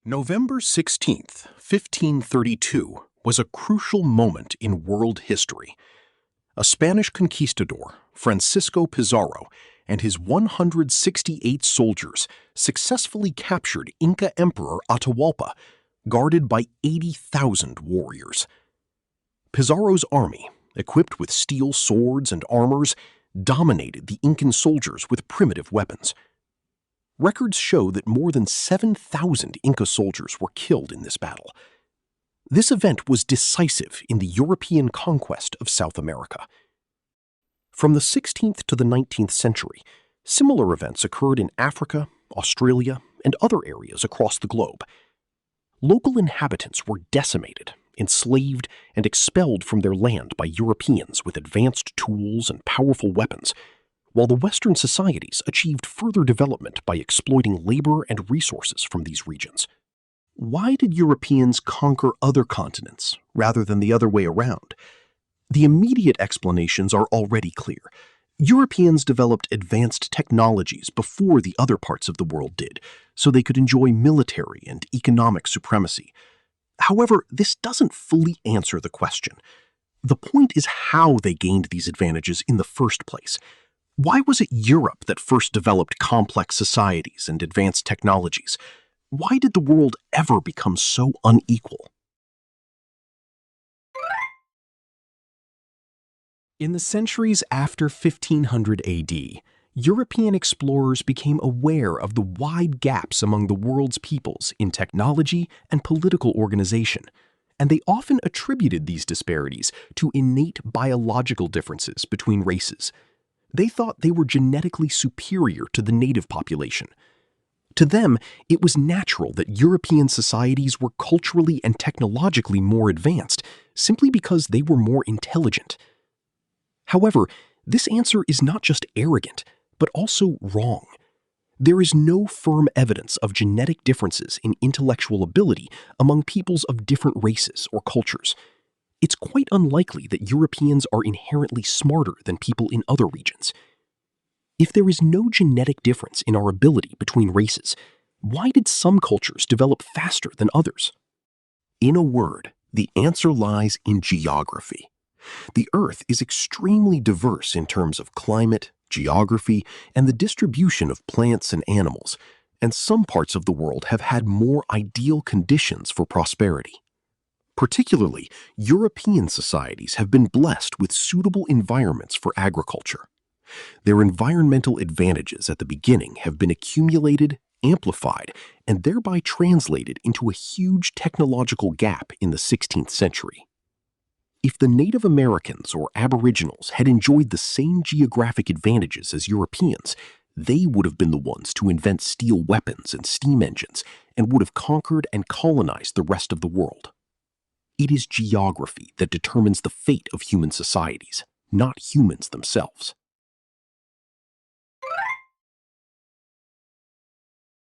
November 16th, 1532, was a crucial moment in world history. A Spanish conquistador, Francisco Pizarro, and his 168 soldiers successfully captured Inca Emperor Atahualpa, guarded by 80,000 warriors. Pizarro's army, equipped with steel swords and armors, dominated the Incan soldiers with primitive weapons. Records show that more than 7,000 Inca soldiers were killed in this battle. This event was decisive in the European conquest of South America. From the 16th to the 19th century, similar events occurred in Africa, Australia, and other areas across the globe. Local inhabitants were decimated, enslaved, and expelled from their land by Europeans with advanced tools and powerful weapons, while the Western societies achieved further development by exploiting labor and resources from these regions. Why did Europeans conquer other continents rather than the other way around? The immediate explanations are already clear. Europeans developed advanced technologies before the other parts of the world did, so they could enjoy military and economic supremacy. However, this doesn't fully answer the question. The point is how they gained these advantages in the first place. Why was it Europe that first developed complex societies and advanced technologies? Why did the world ever become so unequal? In the centuries after 1500 AD, European explorers became aware of the wide gaps among the world's peoples in technology and political organization, and they often attributed these disparities to innate biological differences between races. They thought they were genetically superior to the native population. To them, it was natural that European societies were culturally and technologically more advanced simply because they were more intelligent. However, this answer is not just arrogant, but also wrong. There is no firm evidence of genetic differences in intellectual ability among peoples of different races or cultures. It's quite unlikely that Europeans are inherently smarter than people in other regions. If there is no genetic difference in our ability between races, why did some cultures develop faster than others? In a word, the answer lies in geography. The Earth is extremely diverse in terms of climate, geography, and the distribution of plants and animals, and some parts of the world have had more ideal conditions for prosperity. Particularly, European societies have been blessed with suitable environments for agriculture. Their environmental advantages at the beginning have been accumulated, amplified, and thereby translated into a huge technological gap in the 16th century. If the Native Americans or Aboriginals had enjoyed the same geographic advantages as Europeans, they would have been the ones to invent steel weapons and steam engines and would have conquered and colonized the rest of the world. It is geography that determines the fate of human societies, not humans themselves.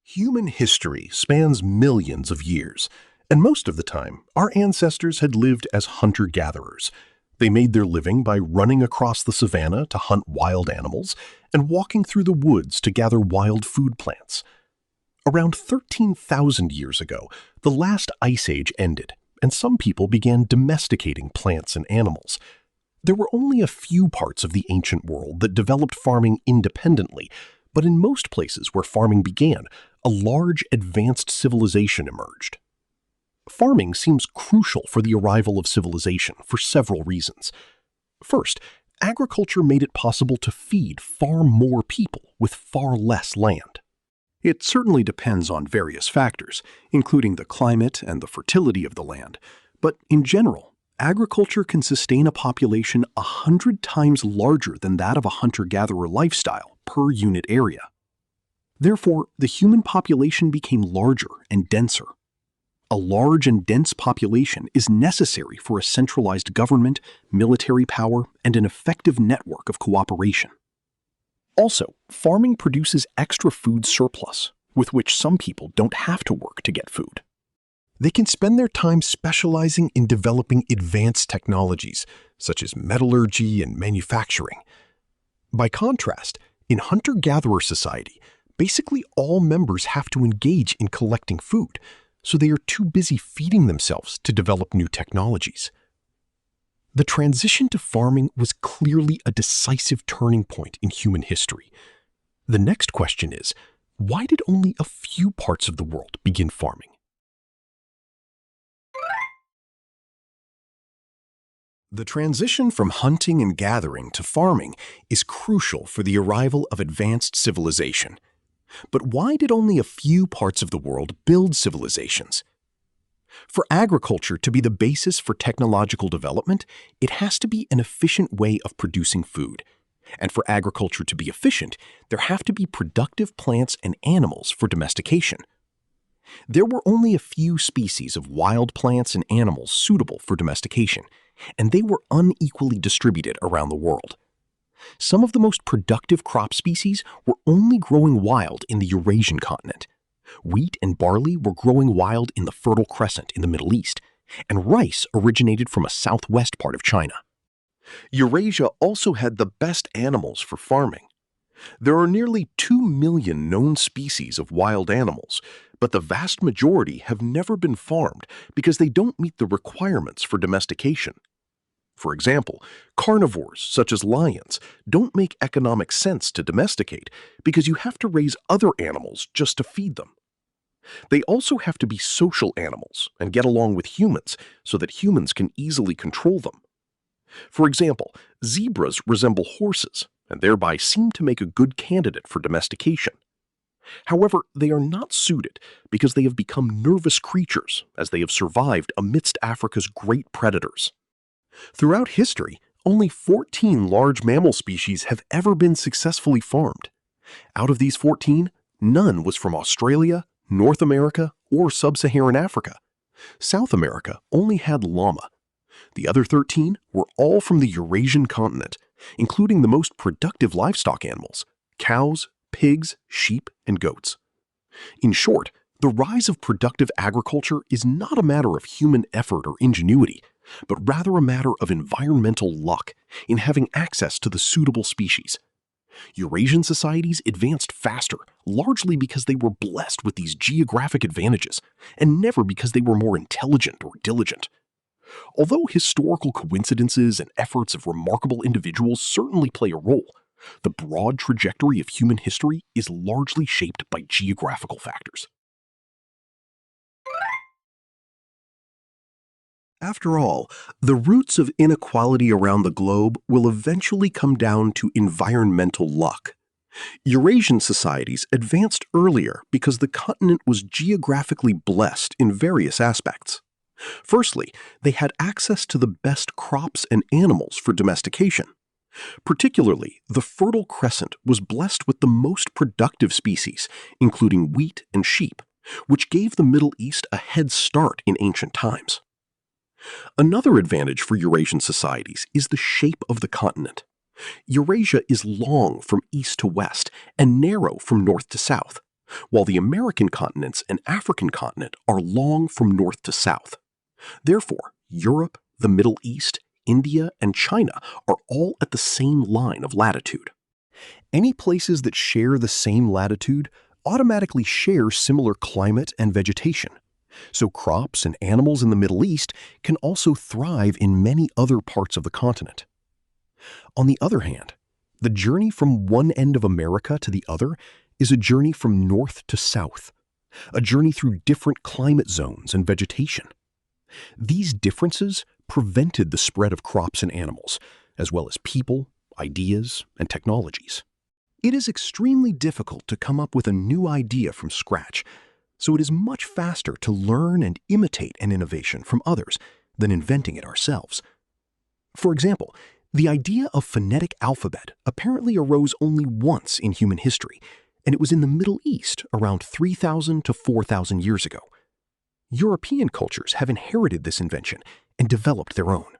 Human history spans millions of years, and most of the time, our ancestors had lived as hunter-gatherers. They made their living by running across the savanna to hunt wild animals and walking through the woods to gather wild food plants. Around 13,000 years ago, the last ice age ended, and some people began domesticating plants and animals. There were only a few parts of the ancient world that developed farming independently, but in most places where farming began, a large advanced civilization emerged. Farming seems crucial for the arrival of civilization for several reasons. First, agriculture made it possible to feed far more people with far less land. It certainly depends on various factors, including the climate and the fertility of the land, but in general, agriculture can sustain a population 100 times larger than that of a hunter-gatherer lifestyle per unit area. Therefore, the human population became larger and denser. A large and dense population is necessary for a centralized government, military power, and an effective network of cooperation. Also, farming produces extra food surplus, with which some people don't have to work to get food. They can spend their time specializing in developing advanced technologies, such as metallurgy and manufacturing. By contrast, in hunter-gatherer society, basically all members have to engage in collecting food, so they are too busy feeding themselves to develop new technologies. The transition to farming was clearly a decisive turning point in human history. The next question is, why did only a few parts of the world begin farming? The transition from hunting and gathering to farming is crucial for the arrival of advanced civilization. But why did only a few parts of the world build civilizations? For agriculture to be the basis for technological development, it has to be an efficient way of producing food. And for agriculture to be efficient, there have to be productive plants and animals for domestication. There were only a few species of wild plants and animals suitable for domestication, and they were unequally distributed around the world. Some of the most productive crop species were only growing wild in the Eurasian continent. Wheat and barley were growing wild in the Fertile Crescent in the Middle East, and rice originated from a southwest part of China. Eurasia also had the best animals for farming. There are nearly 2 million known species of wild animals, but the vast majority have never been farmed because they don't meet the requirements for domestication. For example, carnivores, such as lions, don't make economic sense to domesticate because you have to raise other animals just to feed them. They also have to be social animals and get along with humans so that humans can easily control them. For example, zebras resemble horses and thereby seem to make a good candidate for domestication. However, they are not suited because they have become nervous creatures as they have survived amidst Africa's great predators. Throughout history, only 14 large mammal species have ever been successfully farmed. Out of these 14, none was from Australia, North America, or Sub-Saharan Africa. South America only had llama. The other 13 were all from the Eurasian continent, including the most productive livestock animals: cows, pigs, sheep, and goats. In short, the rise of productive agriculture is not a matter of human effort or ingenuity, but rather a matter of environmental luck in having access to the suitable species. Eurasian societies advanced faster, largely because they were blessed with these geographic advantages, and never because they were more intelligent or diligent. Although historical coincidences and efforts of remarkable individuals certainly play a role, the broad trajectory of human history is largely shaped by geographical factors. After all, the roots of inequality around the globe will eventually come down to environmental luck. Eurasian societies advanced earlier because the continent was geographically blessed in various aspects. Firstly, they had access to the best crops and animals for domestication. Particularly, the Fertile Crescent was blessed with the most productive species, including wheat and sheep, which gave the Middle East a head start in ancient times. Another advantage for Eurasian societies is the shape of the continent. Eurasia is long from east to west and narrow from north to south, while the American continents and African continent are long from north to south. Therefore, Europe, the Middle East, India, and China are all at the same line of latitude. Any places that share the same latitude automatically share similar climate and vegetation. So crops and animals in the Middle East can also thrive in many other parts of the continent. On the other hand, the journey from one end of America to the other is a journey from north to south, a journey through different climate zones and vegetation. These differences prevented the spread of crops and animals, as well as people, ideas, and technologies. It is extremely difficult to come up with a new idea from scratch, so it is much faster to learn and imitate an innovation from others than inventing it ourselves. For example, the idea of phonetic alphabet apparently arose only once in human history, and it was in the Middle East around 3,000 to 4,000 years ago. European cultures have inherited this invention and developed their own.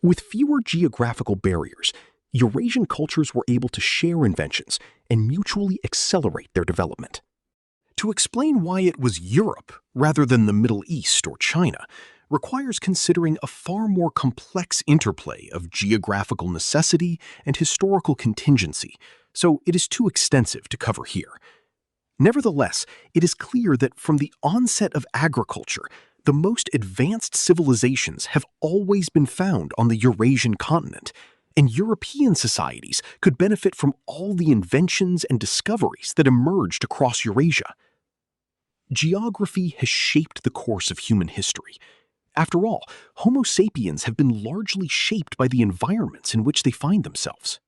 With fewer geographical barriers, Eurasian cultures were able to share inventions and mutually accelerate their development. To explain why it was Europe rather than the Middle East or China requires considering a far more complex interplay of geographical necessity and historical contingency, so it is too extensive to cover here. Nevertheless, it is clear that from the onset of agriculture, the most advanced civilizations have always been found on the Eurasian continent, and European societies could benefit from all the inventions and discoveries that emerged across Eurasia. Geography has shaped the course of human history. After all, Homo sapiens have been largely shaped by the environments in which they find themselves.